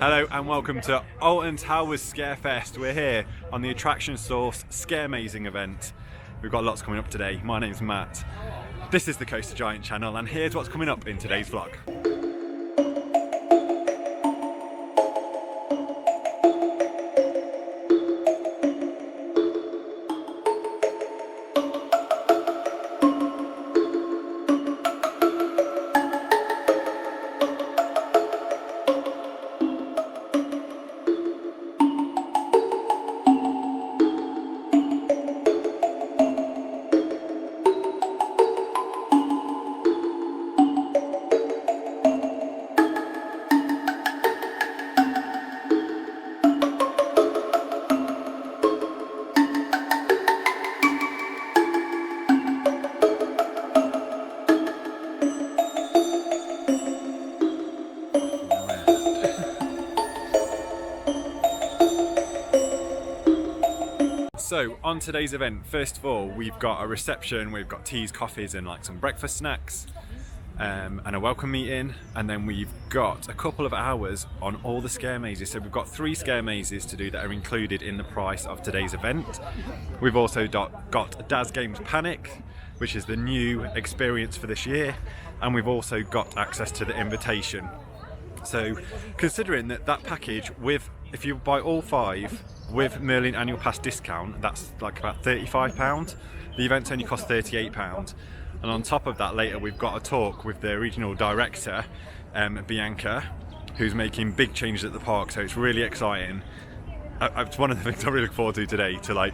Hello and welcome to Alton Towers Scarefest. We're here on the Attraction Source Scaremazing event. We've got lots coming up today. My name's Matt. This is the Coaster Giant channel and here's what's coming up in today's vlog. So on today's event, first of all, we've got a reception, we've got teas, coffees and like some breakfast snacks and a welcome meeting, and then we've got a couple of hours on all the scare mazes. So we've got 3 scare mazes to do that are included in the price of today's event. We've also got Daz Games Panic, which is the new experience for this year, and we've also got access to the invitation. So considering that package with, if you buy all 5 with Merlin annual pass discount, that's like about £35. The events only cost £38. And on top of that, later we've got a talk with the regional director, Bianca, who's making big changes at the park, so it's really exciting. It's one of the things I really look forward to today, to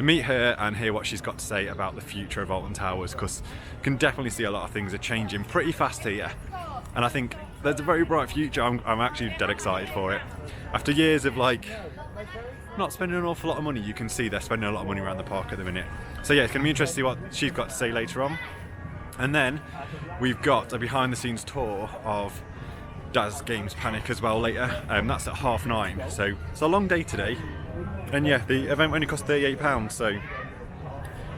meet her and hear what she's got to say about the future of Alton Towers, because you can definitely see a lot of things are changing pretty fast here. And I think there's a very bright future. I'm actually dead excited for it. After years of like not spending an awful lot of money, you can see they're spending a lot of money around the park at the minute. So yeah, it's going to be interesting to see what she's got to say later on. And then we've got a behind the scenes tour of Daz Games Panic as well later. That's at 9:30. So it's a long day today. And yeah, the event only cost £38, so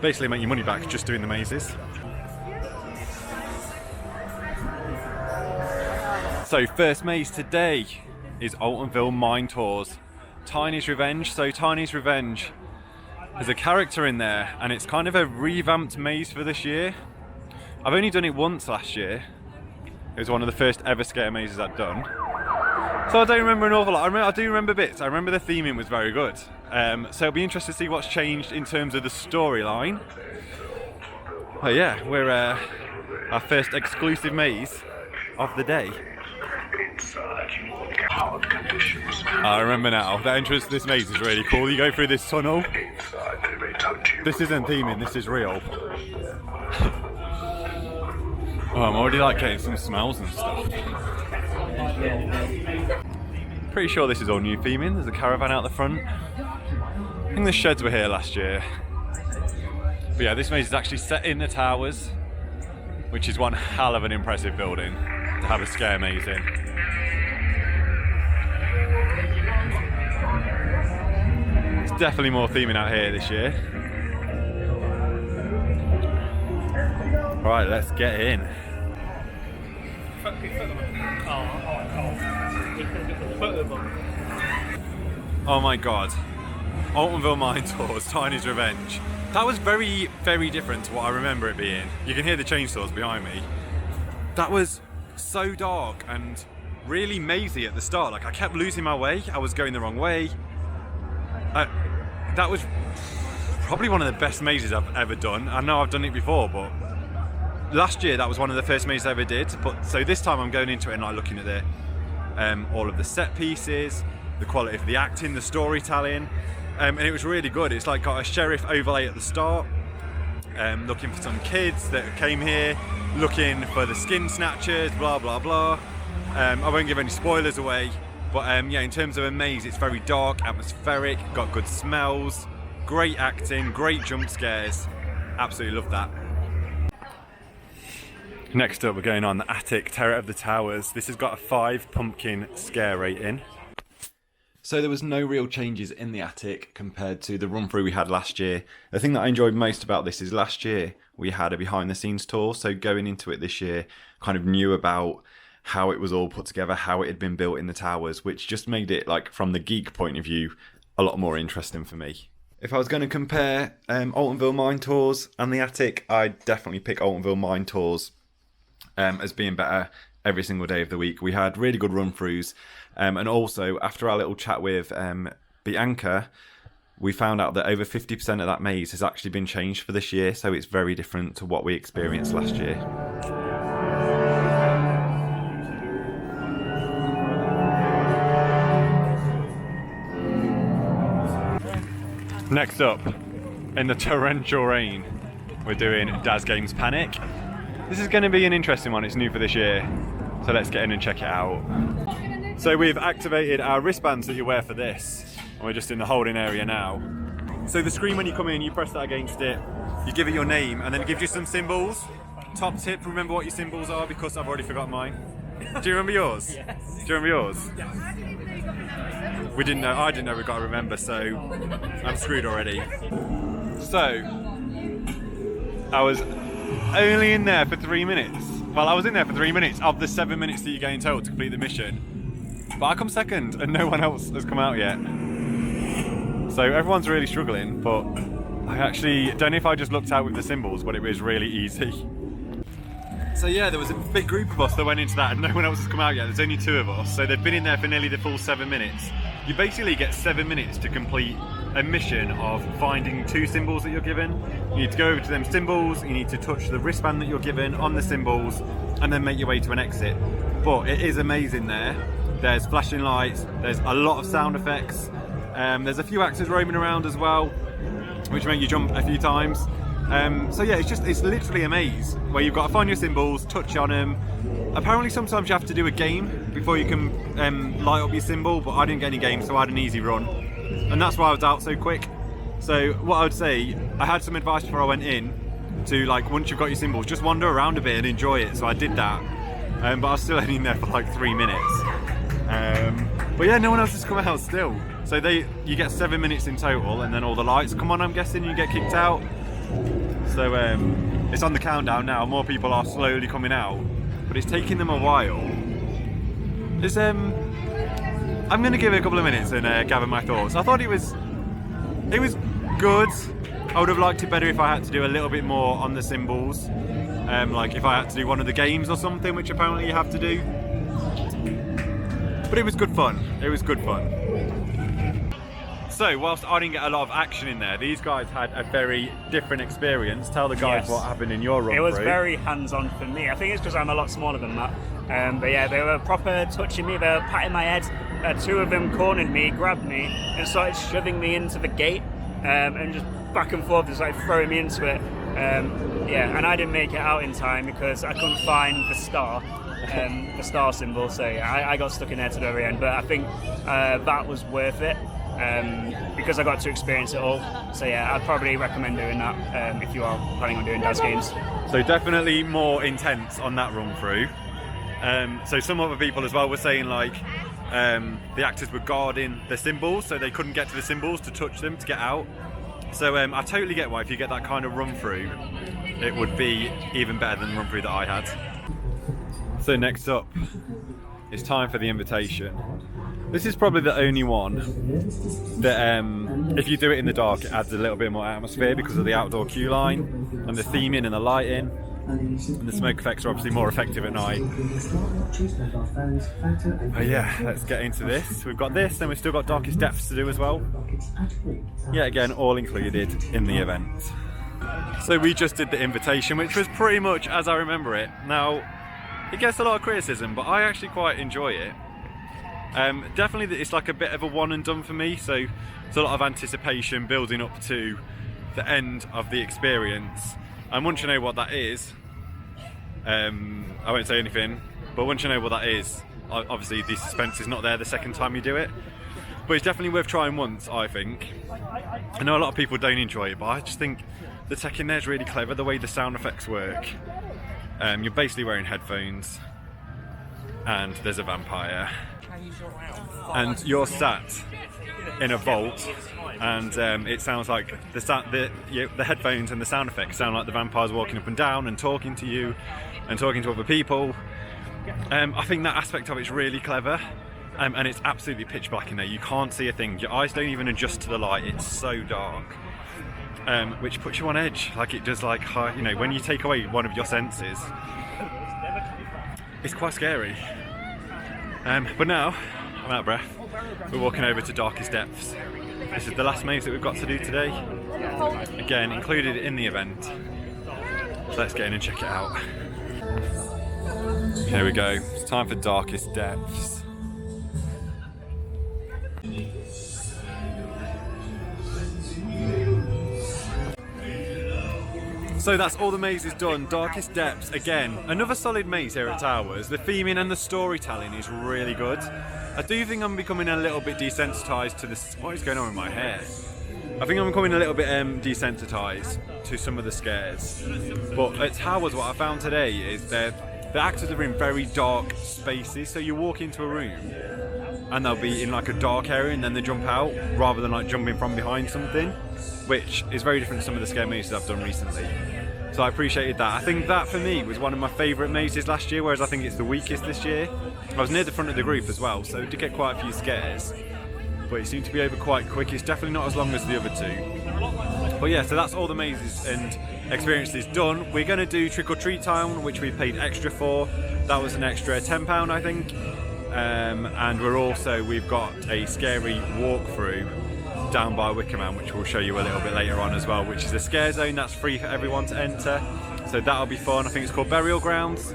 basically make your money back just doing the mazes. So first maze today is Altonville Mine Tours. Tiny's Revenge. So Tiny's Revenge, there's a character in there and it's kind of a revamped maze for this year. I've only done it once last year. It was one of the first ever scare mazes I'd done. So I don't remember an awful lot. I do remember bits. I remember the theming was very good. So it'll be interesting to see what's changed in terms of the storyline. But yeah, we're our first exclusive maze of the day. I remember now, the entrance to this maze is really cool. You go through this tunnel. This isn't theming, this is real. Oh, I'm already like getting some smells and stuff. Pretty sure this is all new theming. There's a caravan out the front. I think the sheds were here last year. But yeah, this maze is actually set in the towers, which is one hell of an impressive building to have a scare maze in. There's definitely more theming out here this year. Right, let's get in. Oh my god. Altonville Mine Tours, Tiny's Revenge. That was very, very different to what I remember it being. You can hear the chainsaws behind me. That was so dark and really mazy at the start. Like I kept losing my way. I was going the wrong way. That was probably one of the best mazes I've ever done. I know I've done it before, but last year that was one of the first mazes I ever did. But so this time I'm going into it and like looking at the all of the set pieces, the quality of the acting, the storytelling, and it was really good. It's like got a sheriff overlay at the start, looking for some kids that came here, looking for the skin snatchers, blah blah blah. I won't give any spoilers away, but yeah, in terms of a maze, it's very dark, atmospheric, got good smells, great acting, great jump scares. Absolutely love that. Next up, we're going on the attic, Terror of the Towers. This has got a 5 pumpkin scare rating. So there was no real changes in the attic compared to the run through we had last year. The thing that I enjoyed most about this is last year we had a behind the scenes tour, so going into it this year kind of knew about how it was all put together, how it had been built in the towers, which just made it, like, from the geek point of view, a lot more interesting for me. If I was going to compare Altonville Mine Tours and the Attic, I'd definitely pick Altonville Mine Tours as being better every single day of the week. We had really good run-throughs, and also, after our little chat with Bianca, we found out that over 50% of that maze has actually been changed for this year, so it's very different to what we experienced last year. Next up, in the torrential rain, we're doing Daz Games Panic. This is going to be an interesting one, it's new for this year, so let's get in and check it out. So we've activated our wristbands that you wear for this, and we're just in the holding area now. So the screen when you come in, you press that against it, you give it your name, and then it gives you some symbols. Top tip, remember what your symbols are, because I've already forgotten mine. Do you remember yours? Yes. Do you remember yours? Yes. We didn't know, I didn't know we've got to remember, so I'm screwed already. So, I was only in there for 3 minutes. Well, I was in there for 3 minutes of the 7 minutes that you get in total to complete the mission. But I come second and no one else has come out yet. So everyone's really struggling, but I actually don't know if I just looked out with the symbols, but it was really easy. So yeah, there was a big group of us that went into that and no one else has come out yet. There's only 2 of us, so they've been in there for nearly the full 7 minutes. You basically get 7 minutes to complete a mission of finding 2 symbols that you're given. You need to go over to them symbols, you need to touch the wristband that you're given on the symbols, and then make your way to an exit. But it is amazing there. There's flashing lights, there's a lot of sound effects, there's a few actors roaming around as well, which make you jump a few times. So yeah, it's literally a maze where you've got to find your symbols, touch on them. Apparently sometimes you have to do a game before you can light up your symbol, but I didn't get any games, so I had an easy run. And that's why I was out so quick. So what I would say, I had some advice before I went in to, like, once you've got your symbols, just wander around a bit and enjoy it. So I did that, but I was still only in there for like 3 minutes. But yeah, no one else has come out still. So you get 7 minutes in total, and then all the lights come on, I'm guessing, you get kicked out. So it's on the countdown now, more people are slowly coming out, but it's taking them a while. I'm going to give it a couple of minutes and gather my thoughts. I thought it was good. I would have liked it better if I had to do a little bit more on the symbols, like if I had to do one of the games or something, which apparently you have to do. But it was good fun. It was good fun. So, whilst I didn't get a lot of action in there, these guys had a very different experience. Tell the guys what happened in your run. It was very hands-on for me. I think it's because I'm a lot smaller than that. But yeah, they were proper touching me, they were patting my head. 2 of them cornered me, grabbed me, and started shoving me into the gate, and just back and forth, just like throwing me into it. Yeah, and I didn't make it out in time because I couldn't find the star symbol. So yeah, I got stuck in there to the very end. But I think that was worth it. Because I got to experience it all. So yeah, I'd probably recommend doing that if you are planning on doing Daz Games. So definitely more intense on that run through. So some other people as well were saying, like, the actors were guarding the symbols, so they couldn't get to the symbols to touch them to get out. So I totally get why if you get that kind of run through, it would be even better than the run through that I had. So next up, it's time for the invitation. This is probably the only one that, if you do it in the dark, it adds a little bit more atmosphere because of the outdoor queue line and the theming and the lighting. And the smoke effects are obviously more effective at night. But yeah, let's get into this. We've got this, then we've still got Darkest Depths to do as well. Yeah, again, all included in the event. So we just did the invitation, which was pretty much as I remember it. Now, it gets a lot of criticism, but I actually quite enjoy it. Definitely it's like a bit of a one and done for me, so it's a lot of anticipation building up to the end of the experience. And once you know what that is, I won't say anything, but once you know what that is, obviously the suspense is not there the second time you do it. But it's definitely worth trying once, I think. I know a lot of people don't enjoy it, but I just think the tech in there is really clever, the way the sound effects work. You're basically wearing headphones, and there's a vampire. And you're sat in a vault, and it sounds like the headphones and the sound effects sound like the vampires walking up and down and talking to you and talking to other people. I think that aspect of it's really clever. And it's absolutely pitch black in there. You can't see a thing. Your eyes don't even adjust to the light. It's so dark, which puts you on edge. Like it does, like you know, when you take away one of your senses, it's quite scary. But now I'm out of breath. We're walking over to Darkest Depths. This is the last maze that we've got to do today. Again, included in the event. So let's get in and check it out. Here we go. It's time for Darkest Depths. So that's all the mazes done. Darkest Depths, again, another solid maze here at Towers. The theming and the storytelling is really good. I do think I'm becoming a little bit desensitized to this. What is going on with my hair? I think I'm becoming a little bit desensitized to some of the scares. But at Towers, what I found today is that the actors are in very dark spaces. So you walk into a room and they'll be in like a dark area and then they jump out rather than like jumping from behind something, which is very different to some of the scare mazes I've done recently. So I appreciated that. I think that for me was one of my favourite mazes last year, whereas I think it's the weakest this year. I was near the front of the group as well, so did get quite a few scares, but it seemed to be over quite quick. It's definitely not as long as the other two. But yeah, so that's all the mazes and experiences done. We're going to do Trick or Treat Town, which we paid extra for. That was an extra £10, I think. And we've got a scary walkthrough down by Wickerman, which we'll show you a little bit later on as well, which is a scare zone that's free for everyone to enter, so that'll be fun. I think it's called Burial Grounds.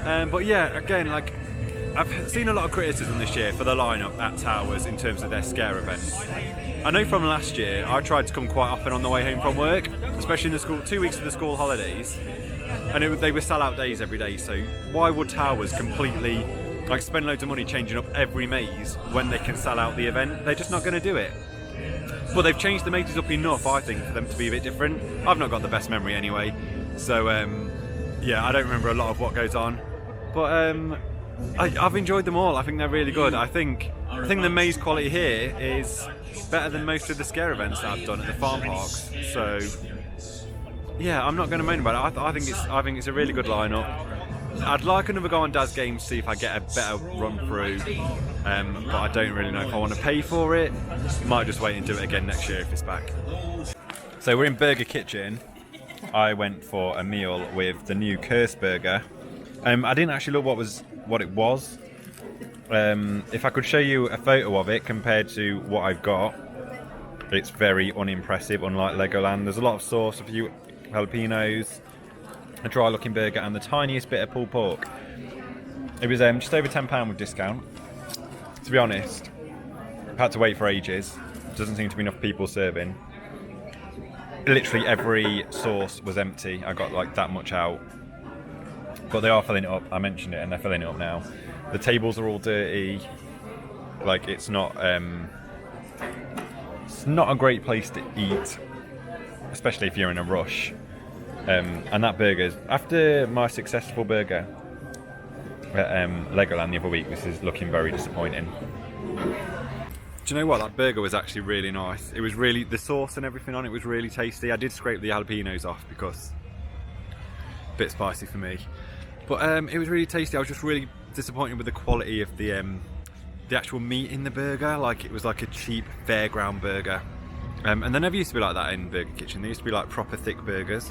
But yeah, again, like I've seen a lot of criticism this year for the lineup at Towers in terms of their scare events. I know from last year I tried to come quite often on the way home from work, especially in the school 2 weeks of the school holidays, and they were sell-out days every day. So why would Towers completely like spend loads of money changing up every maze when they can sell out the event? They're just not going to do it. But they've changed the mazes up enough, I think, for them to be a bit different. I've not got the best memory anyway, so yeah, I don't remember a lot of what goes on. But I've enjoyed them all. I think they're really good. I think the maze quality here is better than most of the scare events that I've done at the farm parks. So yeah, I'm not going to moan about it. I think it's a really good lineup. I'd like another go on Daz Games to see if I get a better run through, but I don't really know if I want to pay for it. Might just wait and do it again next year if it's back. So we're in Burger Kitchen. I went for a meal with the new Curse Burger. I didn't actually look what it was. If I could show you a photo of it compared to what I've got, it's very unimpressive, unlike Legoland. There's a lot of sauce, a few jalapenos, a dry looking burger and the tiniest bit of pulled pork. It was just over £10 with discount. To be honest, I've had to wait for ages. Doesn't seem to be enough people serving. Literally every sauce was empty. I got like that much out. But they are filling it up. I mentioned it and they're filling it up now. The tables are all dirty. Like it's not a great place to eat, especially if you're in a rush. And that burger, after my successful burger at Legoland the other week, this is looking very disappointing. Do you know what? That burger was actually really nice. It was really, the sauce and everything on it was really tasty. I did scrape the jalapenos off because a bit spicy for me. But it was really tasty. I was just really disappointed with the quality of the actual meat in the burger. Like it was like a cheap fairground burger. And they never used to be like that in Burger Kitchen. They used to be like proper thick burgers.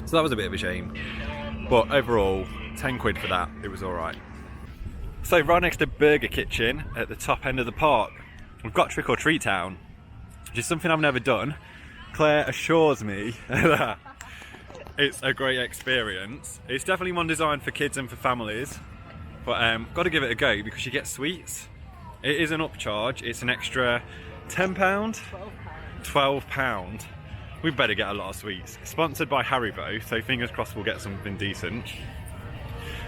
So that was a bit of a shame. But overall, 10 quid for that. It was alright. So right next to Burger Kitchen at the top end of the park, we've got Trick or Treat Town, which is something I've never done. Claire assures me that it's a great experience. It's definitely one designed for kids and for families, but got to give it a go because you get sweets. It is an upcharge. It's an extra £10, £12. We better get a lot of sweets. Sponsored by Haribo, so fingers crossed we'll get something decent.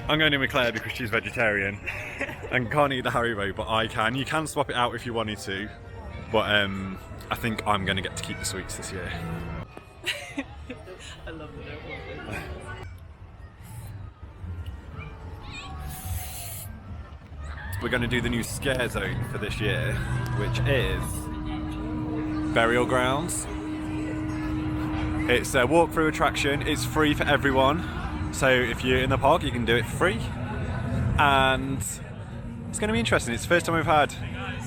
I'm going in with Claire because she's vegetarian and can't eat the Haribo, but I can. You can swap it out if you wanted to, but I think I'm going to get to keep the sweets this year. I love the notebook. We're going to do the new scare zone for this year, which is Burial Grounds. It's a walk-through attraction. It's free for everyone. So if you're in the park, you can do it free. and it's going to be interesting. It's the first time we've had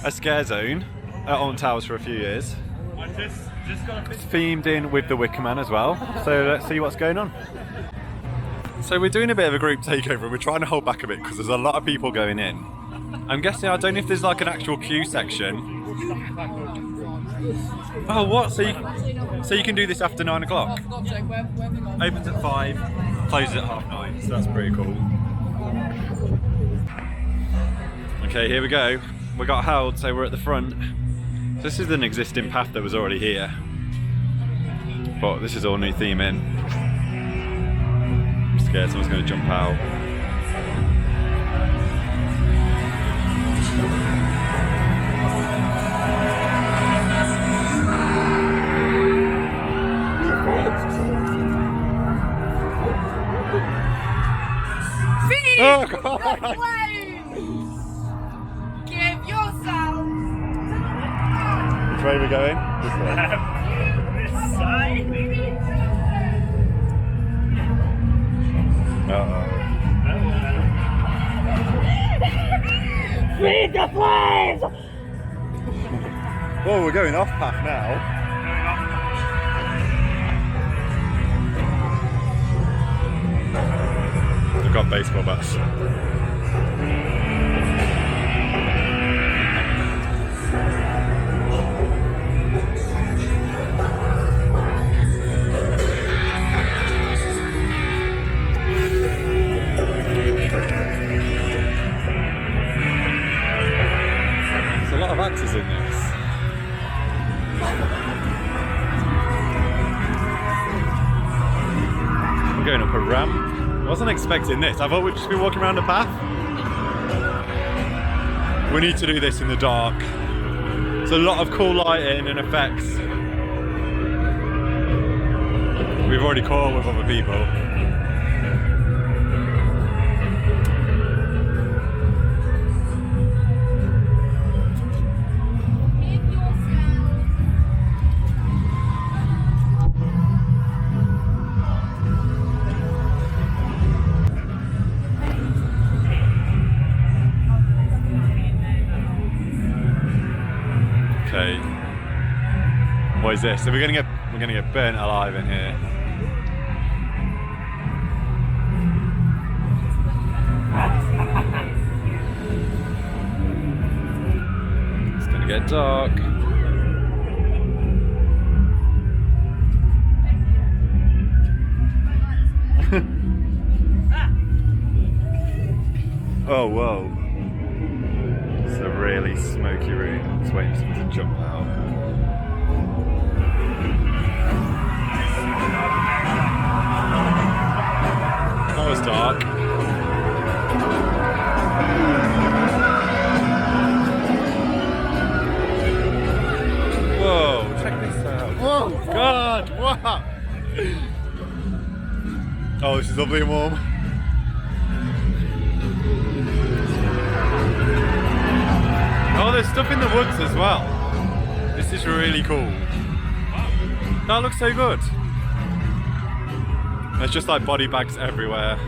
a scare zone at Alton Towers for a few years. It's themed in with the Wicker Man as well, so let's see what's going on. So we're doing a bit of a group takeover. We're trying to hold back a bit because there's a lot of people going in. I'm guessing, I don't know if there's like an actual queue section. Oh, what? So you can do this after 9 o'clock? Opens at 5, closes at 9:30, so that's pretty cool. Okay, here we go. We got held, so we're at the front. So this is an existing path that was already here, but this is all new theming. I'm scared someone's going to jump out. Oh, God. Give yourself. Which way are we going? This way. This side. Feed the flames. Whoa, we're going off path now. They've got baseball bats. There's a lot of actors in this. I'm going up a ramp. I wasn't expecting this. I thought we'd just be walking around a path. We need to do this in the dark. There's a lot of cool lighting and effects. We've already caught up with other people. Okay. What is this? So we're gonna get burnt alive in here. It's gonna get dark. Oh, whoa. It's a really smoky room. Just waiting for someone to jump out. That was dark. Whoa, check this out. Whoa, God, wow. Oh, this is lovely and warm. Oh, there's stuff in the woods as well. This is really cool. That looks so good. There's just like body bags everywhere.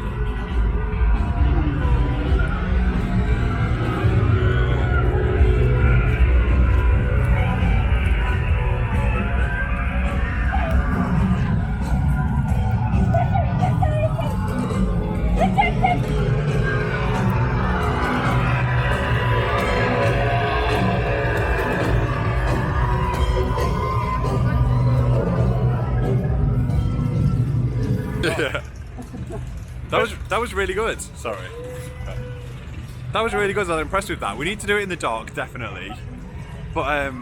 Yeah. That was really good. Sorry. That was really good. I was impressed with that. We need to do it in the dark, definitely. But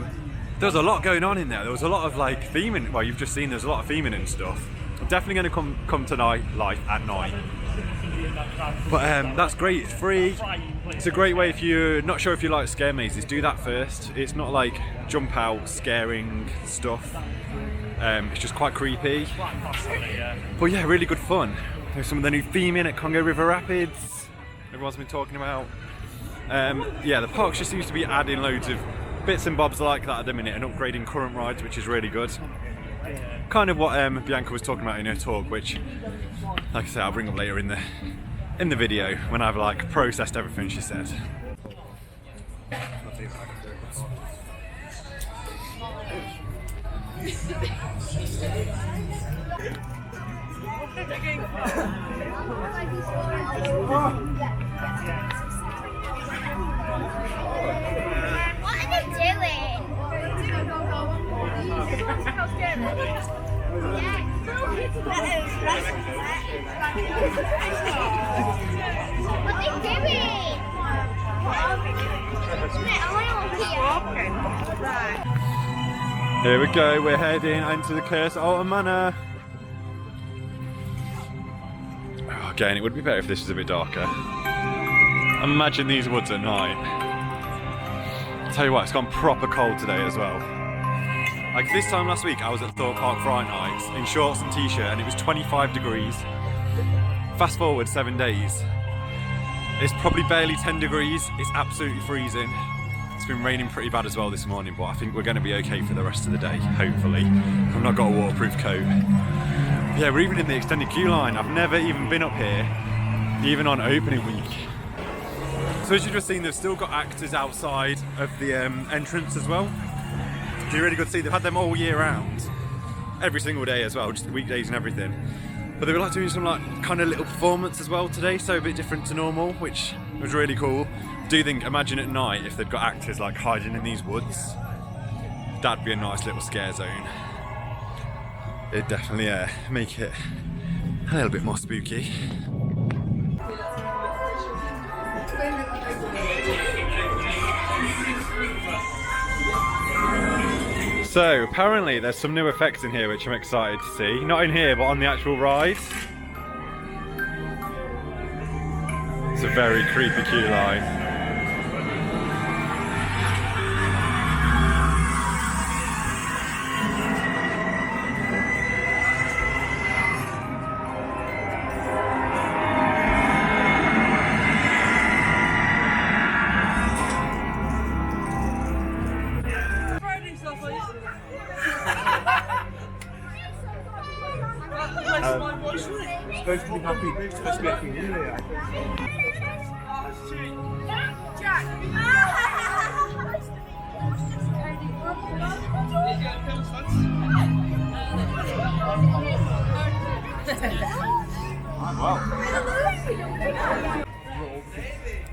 there was a lot going on in there. There was a lot of like theming. Well, you've just seen there's a lot of theming and stuff. I'm definitely going to come tonight, live at night. But that's great. It's free. It's a great way if you're not sure if you like scare mazes. Do that first. It's not like jump out scaring stuff. It's just quite creepy. But yeah, really good fun. There's some of the new theming at Congo River Rapids. Everyone's been talking about. Yeah, the park just seems to be adding loads of bits and bobs like that at the minute and upgrading current rides, which is really good. Kind of what Bianca was talking about in her talk, which, like I said, I'll bring up later in the in the video when I've like processed everything she said. What are they doing? What are they doing? Here we go, we're heading into the cursed Alton Manor. Oh, again, it would be better if this was a bit darker. Imagine these woods at night. I'll tell you what, it's gone proper cold today as well. Like this time last week, I was at Thorpe Park Fright Nights in shorts and t-shirt and it was 25 degrees. Fast forward 7 days. It's probably barely 10 degrees, it's absolutely freezing. It's been raining pretty bad as well this morning, but I think we're going to be okay for the rest of the day, hopefully. I've not got a waterproof coat. Yeah, we're even in the extended queue line. I've never even been up here, even on opening week. So as you've just seen, they've still got actors outside of the entrance as well. It's really good to see. They've had them all year round, every single day as well, just weekdays and everything. But they were like doing some like kind of little performance as well today, so a bit different to normal, which was really cool. Do you think, imagine at night if they'd got actors like hiding in these woods, that'd be a nice little scare zone. It'd definitely make it a little bit more spooky. So apparently there's some new effects in here which I'm excited to see. Not in here, but on the actual ride. It's a very creepy queue line. Supposed to be happy. It's supposed to be happy New Year.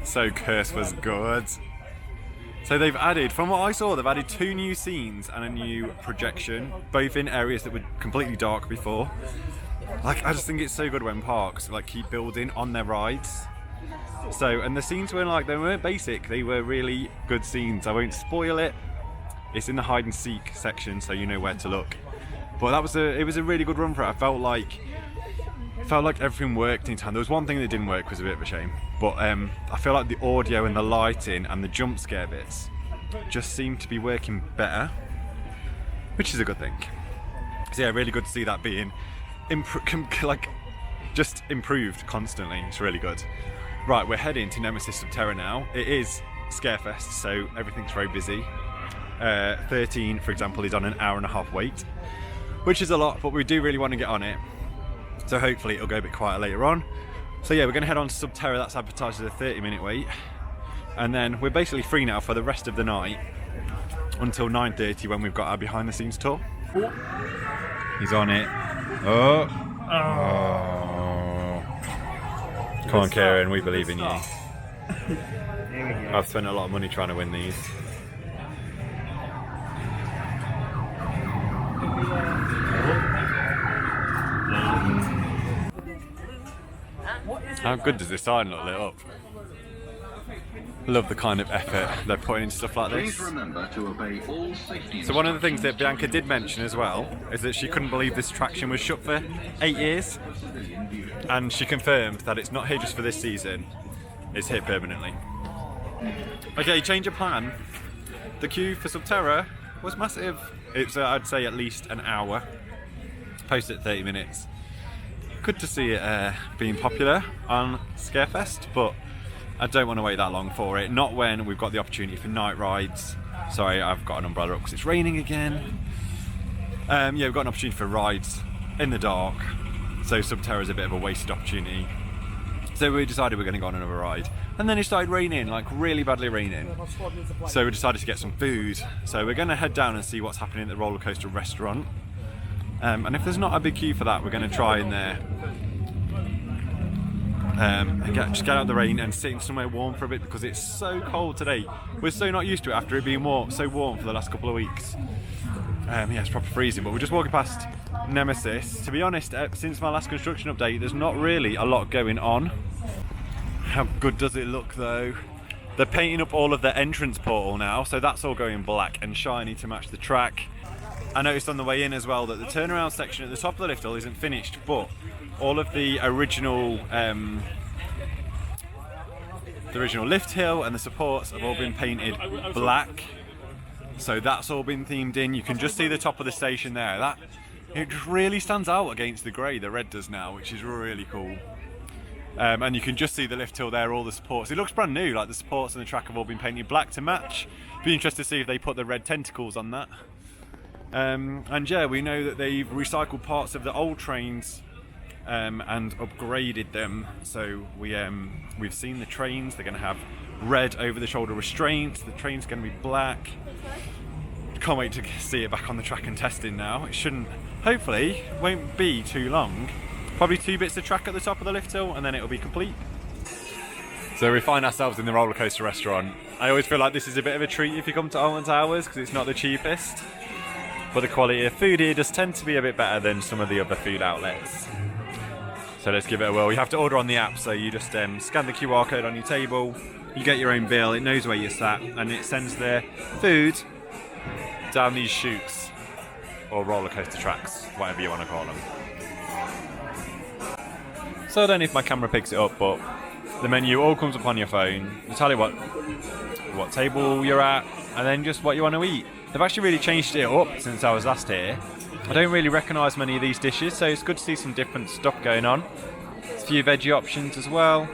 So Curse was good. So they've added, from what I saw, they've added 2 new scenes and a new projection, both in areas that were completely dark before. Like, I just think it's so good when parks like keep building on their rides. So, and the scenes were like, they weren't basic, they were really good scenes. I won't spoil it. It's in the hide and seek section, so you know where to look. But that was it was a really good run for it. I felt like everything worked in time. There was one thing that didn't work, was a bit of a shame. But I feel like the audio and the lighting and the jump scare bits just seem to be working better, which is a good thing. So yeah, really good to see that being just improved constantly. It's really good. Right, we're heading to Nemesis Subterra now. It is Scarefest, so everything's very busy. 13, for example, is on an hour-and-a-half wait, which is a lot, but we do really want to get on it. So hopefully it'll go a bit quieter later on. So yeah, we're going to head on to Subterra. That's advertised as a 30-minute wait. And then we're basically free now for the rest of the night until 9:30 when we've got our behind-the-scenes tour. He's on it. Oh. Come on, Kieran, we believe in you. I've spent a lot of money trying to win these. How good does this sign look lit up? Love the kind of effort they're putting into stuff like this. So one of the things that Bianca did mention as well is that she couldn't believe this attraction was shut for 8 years, and she confirmed that it's not here just for this season, it's here permanently. Okay, change of plan. The queue for Subterra was massive. It's I'd say at least an hour, posted at 30 minutes. Good to see it being popular on Scarefest, but I don't want to wait that long for it. Not when we've got the opportunity for night rides. Sorry, I've got an umbrella up because it's raining again. Yeah, we've got an opportunity for rides in the dark. So Subterra is a bit of a wasted opportunity. So we decided we're going to go on another ride, and then it started raining, like really badly raining. So we decided to get some food. So we're going to head down and see what's happening at the Rollercoaster restaurant. And if there's not a big queue for that, we're going to try in there. And just get out of the rain and sit in somewhere warm for a bit, because it's so cold today. We're so not used to it after it being so warm for the last couple of weeks. Yeah, it's proper freezing, but we're just walking past Nemesis. To be honest, since my last construction update, there's not really a lot going on. How good does it look though? They're painting up all of the entrance portal now, so that's all going black and shiny to match the track. I noticed on the way in as well that the turnaround section at the top of the lift hill isn't finished, but all of the original lift hill and the supports have all been painted black. So that's all been themed in. You can just see the top of the station there. It just really stands out against the grey, the red does now, which is really cool. And you can just see the lift hill there, all the supports. It looks brand new, like the supports and the track have all been painted black to match. Be interested to see if they put the red tentacles on that. And yeah, we know that they've recycled parts of the old trains and upgraded them. So we've seen the trains. They're going to have red over the shoulder restraints. The train's going to be black. Can't wait to see it back on the track and testing now. It hopefully won't be too long. Probably 2 bits of track at the top of the lift hill, and then it'll be complete. So we find ourselves in the Rollercoaster restaurant. I always feel like this is a bit of a treat if you come to Alton Towers, because it's not the cheapest, but the quality of food here does tend to be a bit better than some of the other food outlets. So let's give it a whirl. You have to order on the app, so you just scan the QR code on your table, you get your own bill, it knows where you're sat, and it sends the food down these chutes, or roller coaster tracks, whatever you want to call them. So I don't know if my camera picks it up, but the menu all comes up on your phone. You tell it what table you're at, and then just what you want to eat. They've actually really changed it up since I was last here. I don't really recognise many of these dishes, so it's good to see some different stuff going on. There's a few veggie options as well,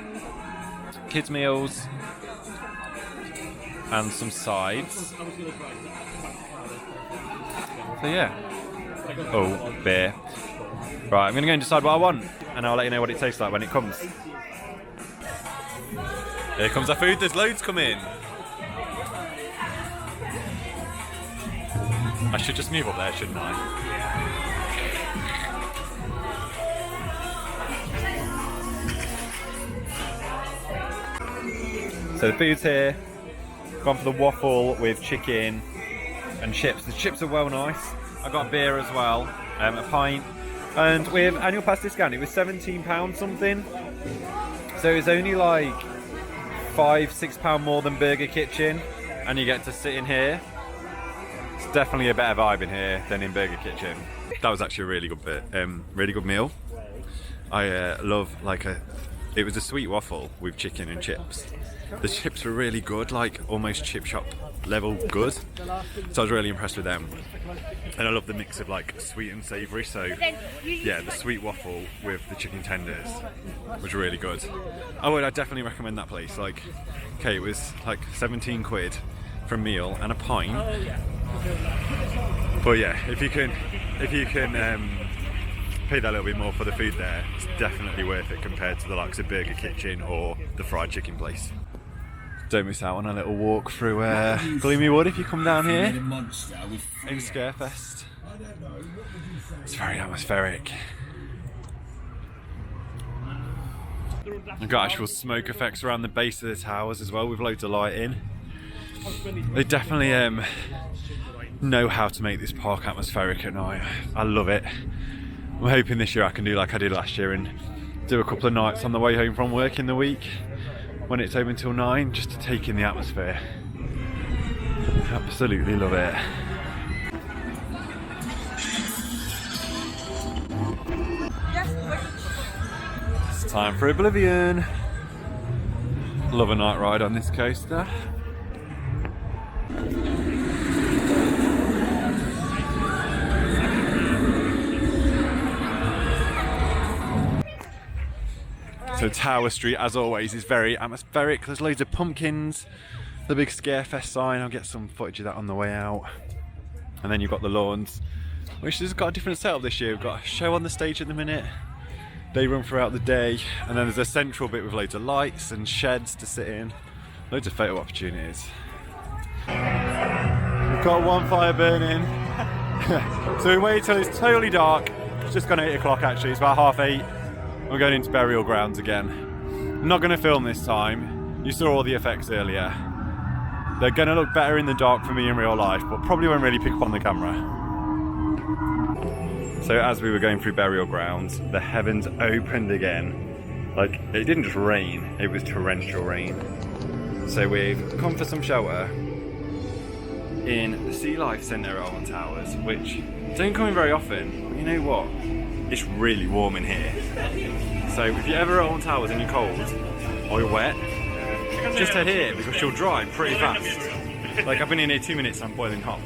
kids meals, and some sides. So yeah. Oh, beer. Right, I'm going to go and decide what I want, and I'll let you know what it tastes like when it comes. Here comes our food, there's loads coming. I should just move up there, shouldn't I? So the food's here. Gone for the waffle with chicken and chips. The chips are well nice. I got a beer as well, a pint. And with annual pass discount, it was £17 something. So it's only like £5-6 more than Burger Kitchen, and you get to sit in here. It's definitely a better vibe in here than in Burger Kitchen. That was actually a really good bit, really good meal. I love it was a sweet waffle with chicken and chips. The chips were really good, like almost chip shop level good. So I was really impressed with them. And I love the mix of like sweet and savoury. So yeah, the sweet waffle with the chicken tenders was really good. I'd definitely recommend that place. Like, okay, it was like 17 quid for a meal and a pint. But yeah, if you can pay that little bit more for the food there, it's definitely worth it compared to the likes of Burger Kitchen or the fried chicken place. Don't miss out on a little walk through Gloomy Wood if you come down here in Scarefest. It's very atmospheric. I've got actual smoke effects around the base of the towers as well with loads of lighting. They definitely know how to make this park atmospheric at night. I love it. I'm hoping this year I can do like I did last year and do a couple of nights on the way home from work in the week when it's open till 9, just to take in the atmosphere. Absolutely love it. It's time for Oblivion. Love a night ride on this coaster. So Tower Street, as always, is very atmospheric. There's loads of pumpkins, the big Scarefest sign. I'll get some footage of that on the way out. And then you've got the lawns, which has got a different setup this year. We've got a show on the stage at the minute, They run throughout the day, and then there's a central bit with loads of lights and sheds to sit in. Loads of photo opportunities. We've got one fire burning. So we wait till it's totally dark. It's just gone 8 o'clock actually, it's about 8:30. We're going into burial grounds again. I'm not going to film this time. You saw all the effects earlier. They're going to look better in the dark for me in real life, but probably won't really pick up on the camera. So as we were going through burial grounds, the heavens opened again. Like, it didn't just rain, it was torrential rain. So we've come for some shelter in the Sea Life Centre at Alton Towers, which don't come in very often, but you know what? It's really warm in here. So if you're ever at Alton Towers and you're cold, or you're wet, just head here because you'll dry pretty fast. Like, I've been in here 2 minutes and I'm boiling hot.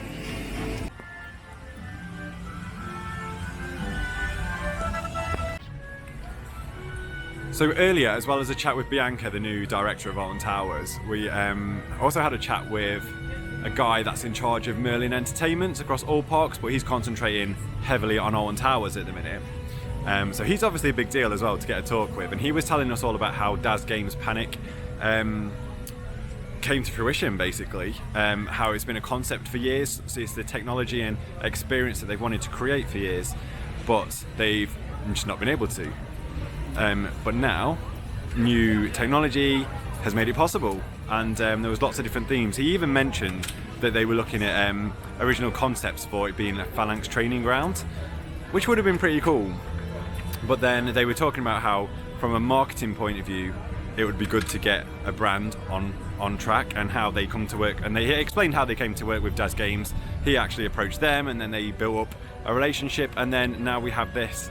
So earlier, as well as a chat with Bianca, the new director of Alton Towers, we also had a chat with a guy that's in charge of Merlin Entertainments across all parks, but he's concentrating heavily on Alton Towers at the minute. So he's obviously a big deal as well to get a talk with, and he was telling us all about how Daz Games Panic came to fruition, basically. How it's been a concept for years, so it's the technology and experience that they've wanted to create for years, but they've just not been able to. But now, new technology has made it possible, and there was lots of different themes. He even mentioned that they were looking at original concepts for it being a phalanx training ground, which would have been pretty cool. But then they were talking about how, from a marketing point of view, it would be good to get a brand on track and how they come to work. And they explained how they came to work with Daz Games. He actually approached them, and then they built up a relationship, and then now we have this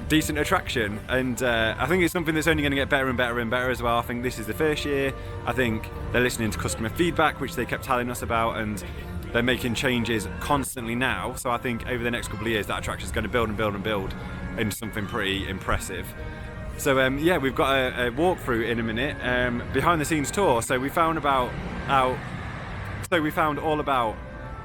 decent attraction, and I think it's something that's only going to get better and better and better as well. I think this is the first year. I think they're listening to customer feedback, which they kept telling us about, and they're making changes constantly now. So I think over the next couple of years that attraction is going to build and build and build into something pretty impressive. So yeah, we've got a walkthrough in a minute, behind the scenes tour. So we found all about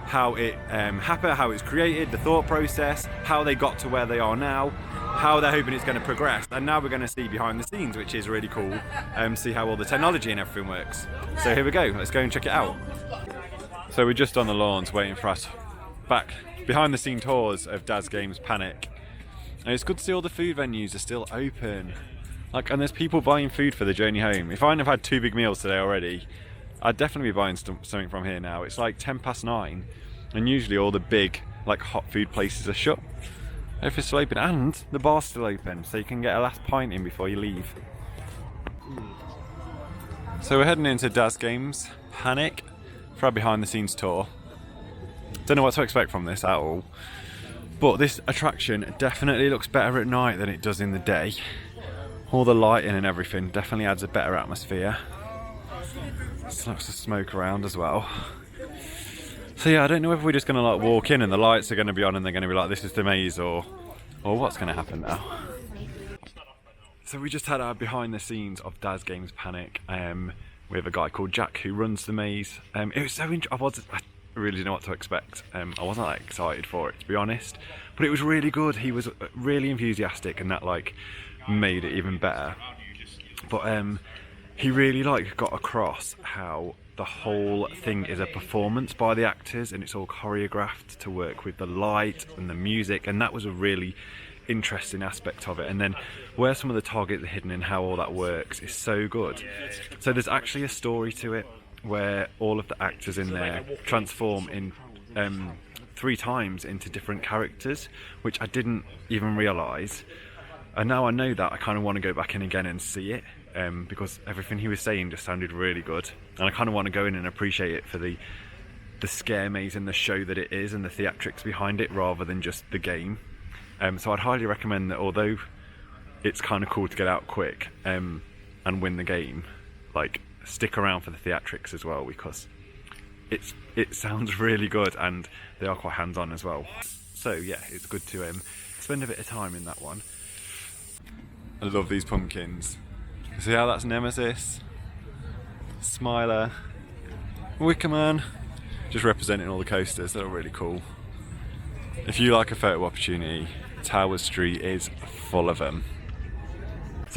how it happened, how it's created, the thought process, how they got to where they are now, how they're hoping it's going to progress, and now we're going to see behind the scenes, which is really cool, see how all the technology and everything works. So here we go, let's go and check it out. So we're just on the lawns waiting for us back behind the scene tours of Daz Games Panic, and it's good to see all the food venues are still open, like, and there's people buying food for the journey home. If I hadn't have had 2 big meals today already, I'd definitely be buying something from here now. It's like 9:10, and usually all the big like hot food places are shut. Everything's still open, and the bar's still open, so you can get a last pint in before you leave. So we're heading into Daz Games Panic for our behind the scenes tour. Don't know what to expect from this at all, but this attraction definitely looks better at night than it does in the day. All the lighting and everything definitely adds a better atmosphere. There's lots of smoke around as well. So yeah, I don't know if we're just going to like walk in and the lights are going to be on and they're going to be like, this is the maze, or what's going to happen now. So we just had our behind the scenes of Daz Games Panic with a guy called Jack who runs the maze. It was so interesting. I really didn't know what to expect. I wasn't that excited for it, to be honest, but it was really good. He was really enthusiastic, and that like made it even better. But he really like got across how the whole thing is a performance by the actors, and it's all choreographed to work with the light and the music, and that was a really interesting aspect of it. And then where some of the targets are hidden and how all that works is so good. So there's actually a story to it where all of the actors in there transform in 3 times into different characters, which I didn't even realise. And now I know that, I kind of want to go back in again and see it, because everything he was saying just sounded really good, and I kind of want to go in and appreciate it for the scare maze and the show that it is and the theatrics behind it, rather than just the game. So I'd highly recommend that, although it's kind of cool to get out quick and win the game, like stick around for the theatrics as well, because it sounds really good and they are quite hands-on as well. So yeah, it's good to spend a bit of time in that one. I love these pumpkins. See how that's Nemesis, Smiler, Wickerman, just representing all the coasters. They're really cool. If you like a photo opportunity, Tower Street is full of them.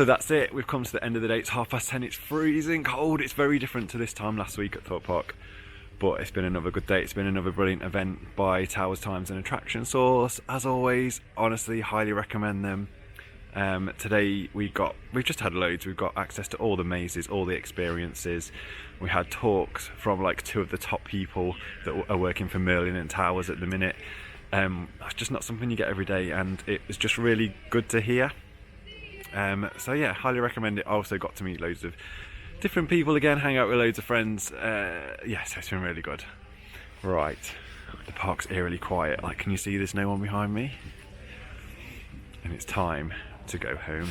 So that's it, we've come to the end of the day. It's 10:30, it's freezing cold. It's very different to this time last week at Thorpe Park. But it's been another good day. It's been another brilliant event by Towers Times and Attraction Source. As always, honestly, highly recommend them. Today we've just had loads. We've got access to all the mazes, all the experiences. We had talks from like 2 of the top people that are working for Merlin and Towers at the minute. That's just not something you get every day, and it was just really good to hear. So yeah, highly recommend it. I also got to meet loads of different people again, hang out with loads of friends. Yeah, so it's been really good. Right, the park's eerily quiet. Like, can you see there's no one behind me? And it's time to go home.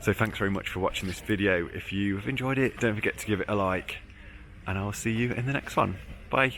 So thanks very much for watching this video. If you've enjoyed it, don't forget to give it a like, and I'll see you in the next one. Bye.